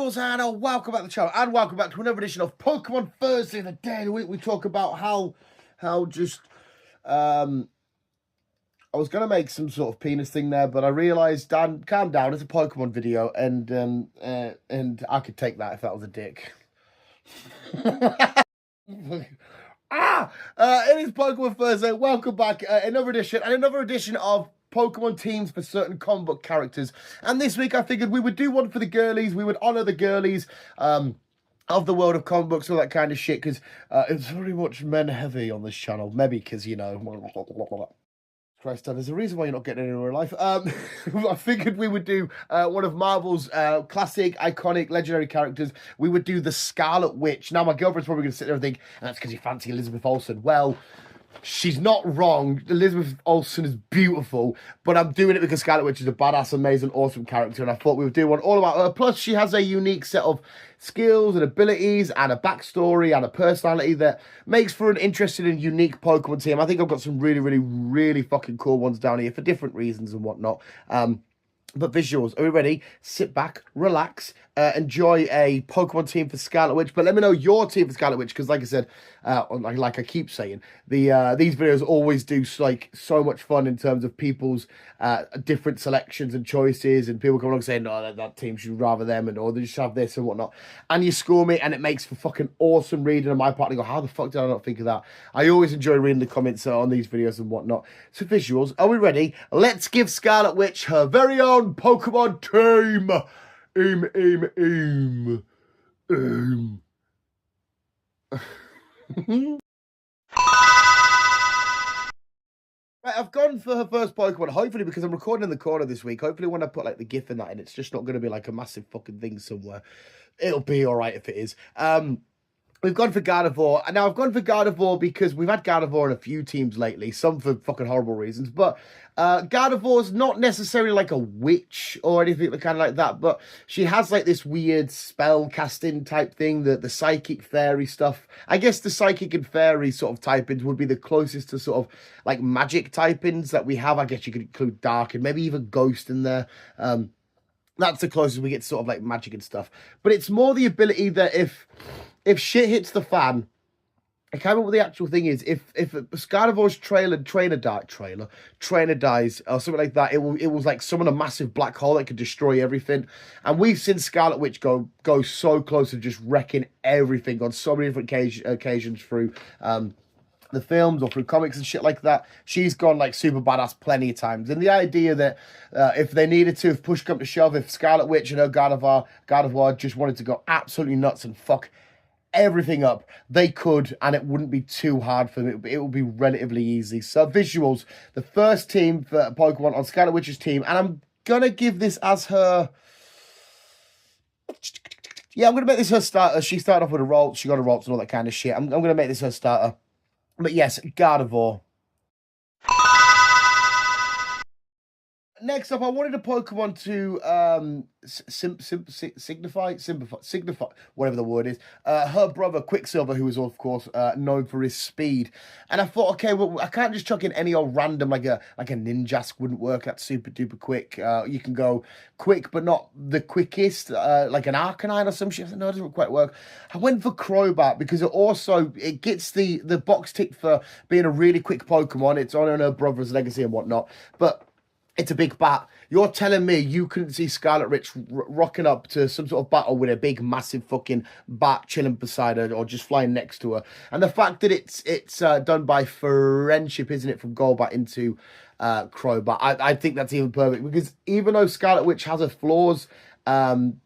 visuals, and welcome back to the channel, and welcome back to another edition of Pokemon Thursday. The day of the week we talk about how just I was gonna make some sort of penis thing there, but I realised, Dan, calm down. It's a Pokemon video, and I could take that if that was a dick. It is Pokemon Thursday. Welcome back, another edition of Pokemon teams for certain comic book characters. And this week I figured we would do one for the girlies. We would honour the girlies of the world of comic books, all that kind of shit, because it's very much men heavy on this channel. Maybe because, you know, Christ, there's a reason why you're not getting anywhere in life. I figured we would do one of Marvel's classic, iconic, legendary characters. We would do the Scarlet Witch. Now, my girlfriend's probably going to sit there and think, that's because you fancy Elizabeth Olsen. Well, she's not wrong. Elizabeth Olsen is beautiful, but I'm doing it because Scarlet Witch is a badass, amazing, awesome character, and I thought we would do one all about her. Plus, she has a unique set of skills and abilities and a backstory and a personality that makes for an interesting and unique Pokemon team. I think I've got some really fucking cool ones down here for different reasons and whatnot. But visuals, are we ready? Sit back, relax, enjoy a Pokemon team for Scarlet Witch. But let me know your team for Scarlet Witch, because like I said, like I keep saying, these videos always do like so much fun in terms of people's different selections and choices, and people come along saying, no, that team should rather them, and or they just have this and whatnot. And you score me, and it makes for fucking awesome reading on my part. And I go, how the fuck did I not think of that? I always enjoy reading the comments on these videos and whatnot. So visuals, are we ready? Let's give Scarlet Witch her very own Pokemon team. Right, I've gone for her first Pokemon, hopefully, because I'm recording in the corner this week. Hopefully when I put like the GIF in that, and it's just not going to be like a massive fucking thing somewhere. It'll be all right if it is. We've gone for Gardevoir. And now I've gone for Gardevoir because we've had Gardevoir in a few teams lately, some for fucking horrible reasons. But Gardevoir's not necessarily like a witch or anything kind of like that, but she has like this weird spell casting type thing, the psychic fairy stuff. I guess the psychic and fairy sort of typings would be the closest to sort of like magic typings that we have. I guess you could include dark and maybe even ghost in there. That's the closest we get to sort of like magic and stuff. But it's more the ability that if shit hits the fan, I can't remember what the actual thing is. If Gardevoir's trainer dies or something like that, it was like summon a massive black hole that could destroy everything. And we've seen Scarlet Witch go so close to just wrecking everything on so many different occasions through the films or through comics and shit like that. She's gone like super badass plenty of times. And the idea that if they needed to, if push come to shove, if Scarlet Witch and her Gardevoir just wanted to go absolutely nuts and fuck everything up, they could, and it wouldn't be too hard for them. It would be relatively easy. So visuals, the first team for Pokemon on Scarlet Witch's team, and I'm gonna give this as her. Yeah, I'm gonna make this her starter. She started off with a Ralts, she got a Ralts and all that kind of shit. I'm gonna make this her starter. But yes, Gardevoir. Next up, I wanted a Pokemon to signify, whatever the word is, her brother Quicksilver, who is of course known for his speed. And I thought, okay, well, I can't just chuck in any old random like a Ninjask wouldn't work. That's super duper quick. You can go quick, but not the quickest, like an Arcanine or some shit. I said, no, it doesn't quite work. I went for Crobat because it gets the box ticked for being a really quick Pokemon. It's on her brother's legacy and whatnot, but it's a big bat. You're telling me you couldn't see Scarlet Witch rocking up to some sort of battle with a big, massive fucking bat chilling beside her or just flying next to her? And the fact that it's done by friendship, isn't it, from Golbat into Crobat? I think that's even perfect, because even though Scarlet Witch has her flaws,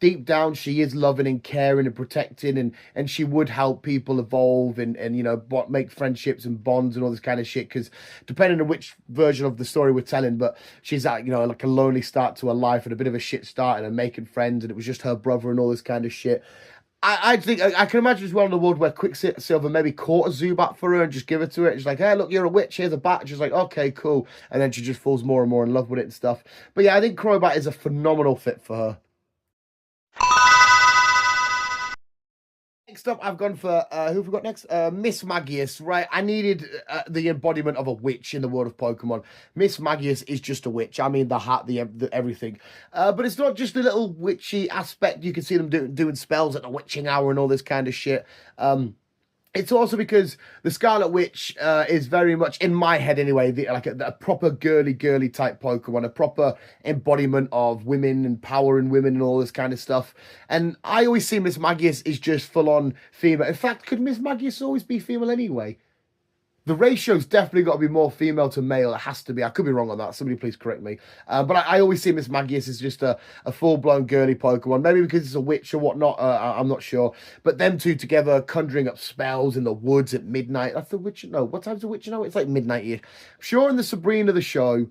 deep down she is loving and caring and protecting, and she would help people evolve and you know, make friendships and bonds and all this kind of shit, because depending on which version of the story we're telling, but she's at, you know, like a lonely start to her life and a bit of a shit start and making friends, and it was just her brother and all this kind of shit. I think I can imagine as well in a world where Quicksilver maybe caught a Zubat for her and just give it to it. She's like, hey, look, you're a witch, here's a bat. And she's like, okay, cool. And then she just falls more and more in love with it and stuff. But yeah, I think Crobat is a phenomenal fit for her. Next up, I've gone for who have we got next? Miss Magius, right? I needed the embodiment of a witch in the world of Pokemon. Miss Magius is just a witch. I mean, the hat, the everything. But it's not just a little witchy aspect. You can see them doing spells at the witching hour and all this kind of shit. It's also because the Scarlet Witch is very much, in my head anyway, like a proper girly type Pokemon, a proper embodiment of women and power in women and all this kind of stuff. And I always see Miss Magius is just full on female. In fact, could Miss Magius always be female anyway? The ratio's definitely got to be more female to male. It has to be. I could be wrong on that. Somebody please correct me. But I always see Miss Magius as just a full-blown girly Pokemon. Maybe because it's a witch or whatnot. I'm not sure. But them two together conjuring up spells in the woods at midnight. That's the witch. No, what time's the witch? It's like midnight-ish. I'm sure in the Sabrina the show,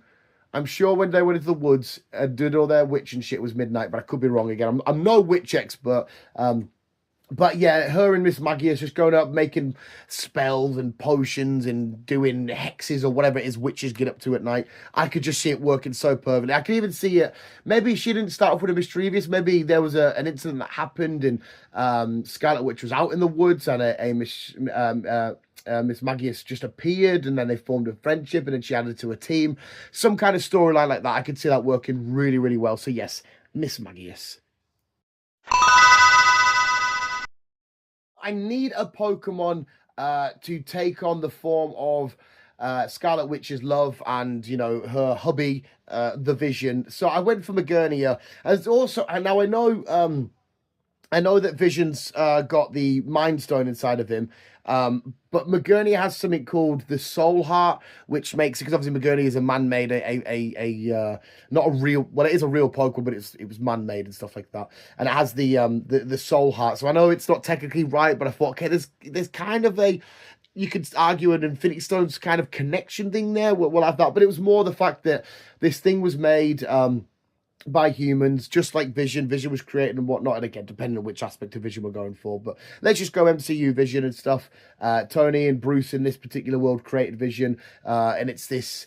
I'm sure when they went into the woods and did all their witch and shit was midnight. But I could be wrong again. I'm no witch expert. But yeah, her and Miss Maggie is just going up making spells and potions and doing hexes or whatever it is witches get up to at night. I could just see it working so perfectly. I could even see it. Maybe she didn't start off with a mischievous. Maybe there was an incident that happened and Scarlet Witch was out in the woods and Miss Magius just appeared and then they formed a friendship and then she added to a team. Some kind of storyline like that. I could see that working really, really well. So yes, Miss Magius. I need a Pokemon to take on the form of Scarlet Witch's love and, you know, her hubby, the Vision. So I went for Magernia. As also, and now I know that Vision's got the Mind Stone inside of him, but Magernia has something called the Soul Heart, which makes it, because obviously Magernia is a man-made, not a real, well, it is a real Pokemon, but it was man-made and stuff like that, and it has the Soul Heart. So I know it's not technically right, but I thought, okay, there's kind of a, you could argue an Infinity Stones kind of connection thing there. We'll have that, but it was more the fact that this thing was made by humans, just like Vision. Vision was created and whatnot, and again, depending on which aspect of Vision we're going for. But let's just go MCU Vision and stuff. Tony and Bruce in this particular world created Vision, and it's this,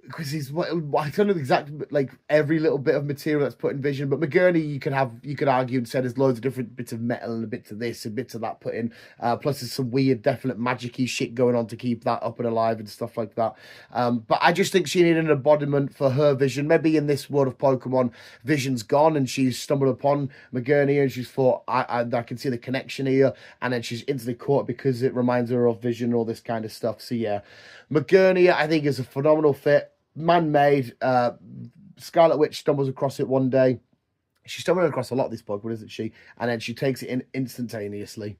because he's, I don't know the exact, like, every little bit of material that's put in Vision, but Magernie you could argue and say there's loads of different bits of metal and a bit of this and bits of that put in, plus there's some weird definite magic-y shit going on to keep that up and alive and stuff like that. But I just think she needed an embodiment for her Vision. Maybe in this world of Pokemon, Vision's gone and she's stumbled upon Magernie and she's thought, I can see the connection here, and then she's instantly caught because it reminds her of Vision and all this kind of stuff. So yeah, Magernie I think is a phenomenal fit. Man-made. Scarlet Witch stumbles across it one day. She's stumbling across a lot of this Pokemon, isn't she? And then she takes it in instantaneously.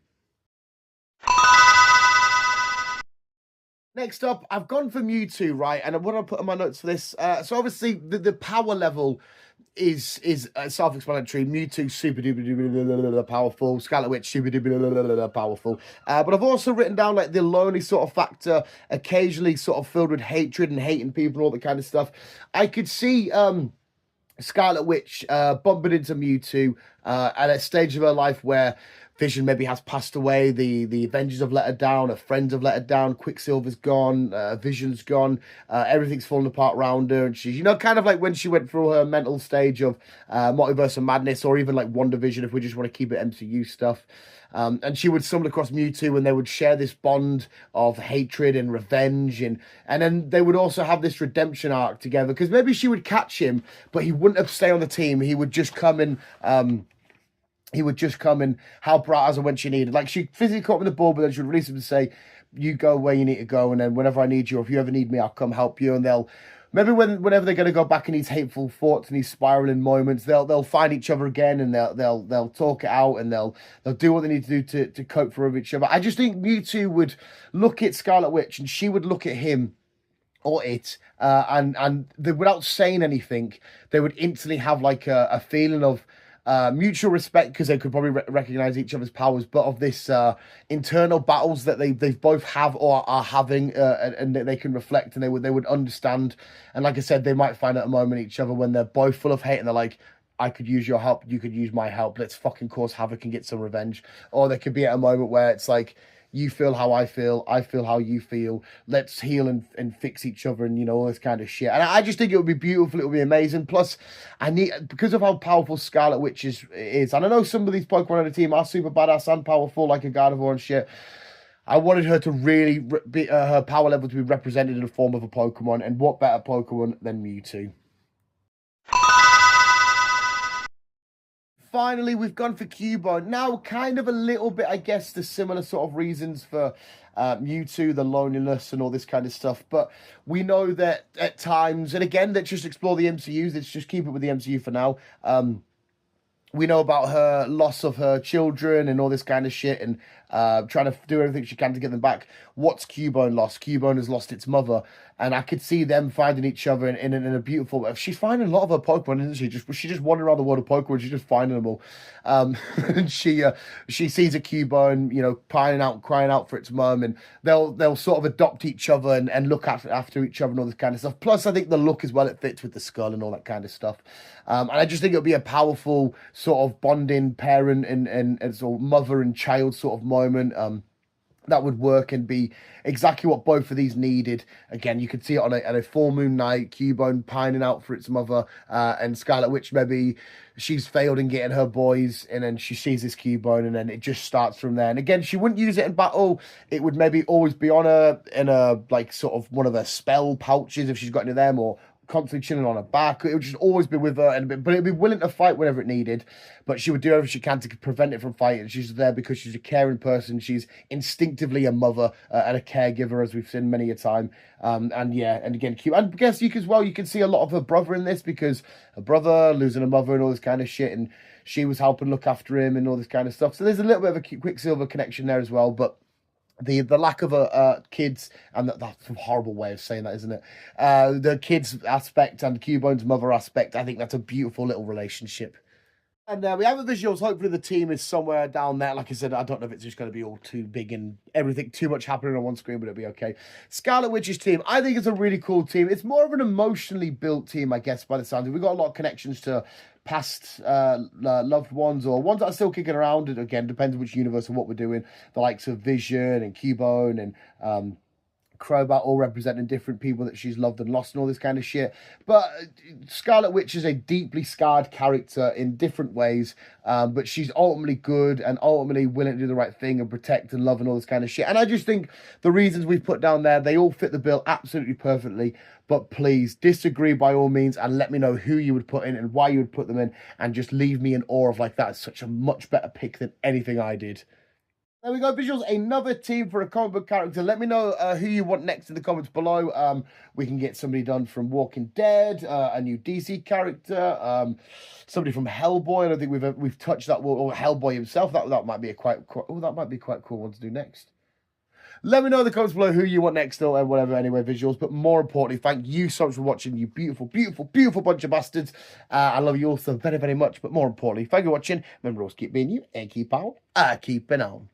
Next up, I've gone for Mewtwo, right? And what I put in my notes for this, so obviously the power level is self-explanatory. Mewtwo super duper powerful. Scarlet Witch super duper powerful. But I've also written down like the lonely sort of factor, occasionally sort of filled with hatred and hating people and all that kind of stuff. I could see Scarlet Witch bumping into Mewtwo at a stage of her life where Vision maybe has passed away, the Avengers have let her down, her friends have let her down, Quicksilver's gone, Vision's gone, everything's falling apart around her, and she's, you know, kind of like when she went through her mental stage of Multiverse of Madness, or even like WandaVision, if we just want to keep it MCU stuff. And she would stumble across Mewtwo and they would share this bond of hatred and revenge, and then they would also have this redemption arc together, because maybe she would catch him, but he wouldn't have stayed on the team. He would just come and help her out as and when she needed. Like, she physically caught him in the ball, but then she would release him to say, you go where you need to go, and then whenever I need you, or if you ever need me, I'll come help you. And they'll, maybe whenever they're going to go back in these hateful thoughts and these spiraling moments, they'll find each other again, and they'll talk it out, and they'll do what they need to do to cope for each other. I just think Mewtwo would look at Scarlet Witch, and she would look at him, or it, and they, without saying anything, they would instantly have like a feeling of mutual respect, because they could probably recognize each other's powers, but of this internal battles that they both have or are having, and they can reflect, and they would understand. And like I said, they might find at a moment each other when they're both full of hate and they're like, I could use your help, you could use my help, let's fucking cause havoc and get some revenge. Or there could be at a moment where it's like, you feel how I feel how you feel. Let's heal and fix each other, and all this kind of shit. And I just think it would be beautiful. It would be amazing. Plus, I need, because of how powerful Scarlet Witch is, and I know some of these Pokemon on the team are super badass and powerful, like a Gardevoir and shit. I wanted her to really be her power level to be represented in the form of a Pokemon, and what better Pokemon than Mewtwo? Finally, we've gone for Cubone. Now, kind of a little bit, I guess, the similar sort of reasons for Mewtwo, the loneliness and all this kind of stuff. But we know that at times, and again, let's just explore the MCUs. Let's just keep it with the MCU for now. We know about her loss of her children and all this kind of shit, and trying to do everything she can to get them back. What's Cubone lost? Cubone has lost its mother, and I could see them finding each other in a beautiful way. She's finding a lot of her Pokemon, isn't she? She's just wandering around the world of Pokemon. She's just finding them all. And she sees a Cubone, pining out, crying out for its mum, and they'll sort of adopt each other and look after each other and all this kind of stuff. Plus, I think the look as well, it fits with the skull and all that kind of stuff. And I just think it'll be a powerful sort of bonding parent and sort of mother and child sort of moment. That would work and be exactly what both of these needed. Again, you could see it on a full moon night, Cubone pining out for its mother, and Scarlet Witch, maybe she's failed in getting her boys, and then she sees this Cubone, and then it just starts from there. And again, she wouldn't use it in battle. It would maybe always be on her in a, like, sort of one of her spell pouches if she's got any of them, or constantly chilling on her back. It would just always be with her, but it'd be willing to fight whenever it needed. But she would do everything she can to prevent it from fighting. She's there because she's a caring person. She's instinctively a mother and a caregiver, as we've seen many a time. And again, cute. And I guess you can see a lot of her brother in this, because her brother losing a mother and all this kind of shit, and she was helping look after him and all this kind of stuff. So there's a little bit of a Quicksilver connection there as well, but the lack of kids, and that's a horrible way of saying that, isn't it? The kids aspect and Cubone's mother aspect, I think that's a beautiful little relationship. And we have the visuals. Hopefully the team is somewhere down there. Like I said, I don't know if it's just going to be all too big and everything too much happening on one screen, but it'll be okay. Scarlet Witch's team, I think it's a really cool team. It's more of an emotionally built team, I guess, by the sound of it. We've got a lot of connections to past loved ones, or ones that are still kicking around. And again, depends on which universe and what we're doing. The likes of Vision and Cubone and Crobat, all representing different people that she's loved and lost and all this kind of shit. But Scarlet Witch is a deeply scarred character in different ways, but she's ultimately good and ultimately willing to do the right thing and protect and love and all this kind of shit. And I just think the reasons we've put down there, they all fit the bill absolutely perfectly. But please disagree by all means, and let me know who you would put in and why you would put them in, and just leave me in awe of, like, that is such a much better pick than anything I did. There we go, visuals. Another team for a comic book character. Let me know who you want next in the comments below. We can get somebody done from Walking Dead, a new DC character, somebody from Hellboy. I don't think we've touched that, or Hellboy himself. That might be quite cool one to do next. Let me know in the comments below who you want next, or whatever. Anyway, visuals. But more importantly, thank you so much for watching, you beautiful, beautiful, beautiful bunch of bastards. I love you all so very, very much. But more importantly, thank you for watching. Remember, always keep being you and keep on keeping on.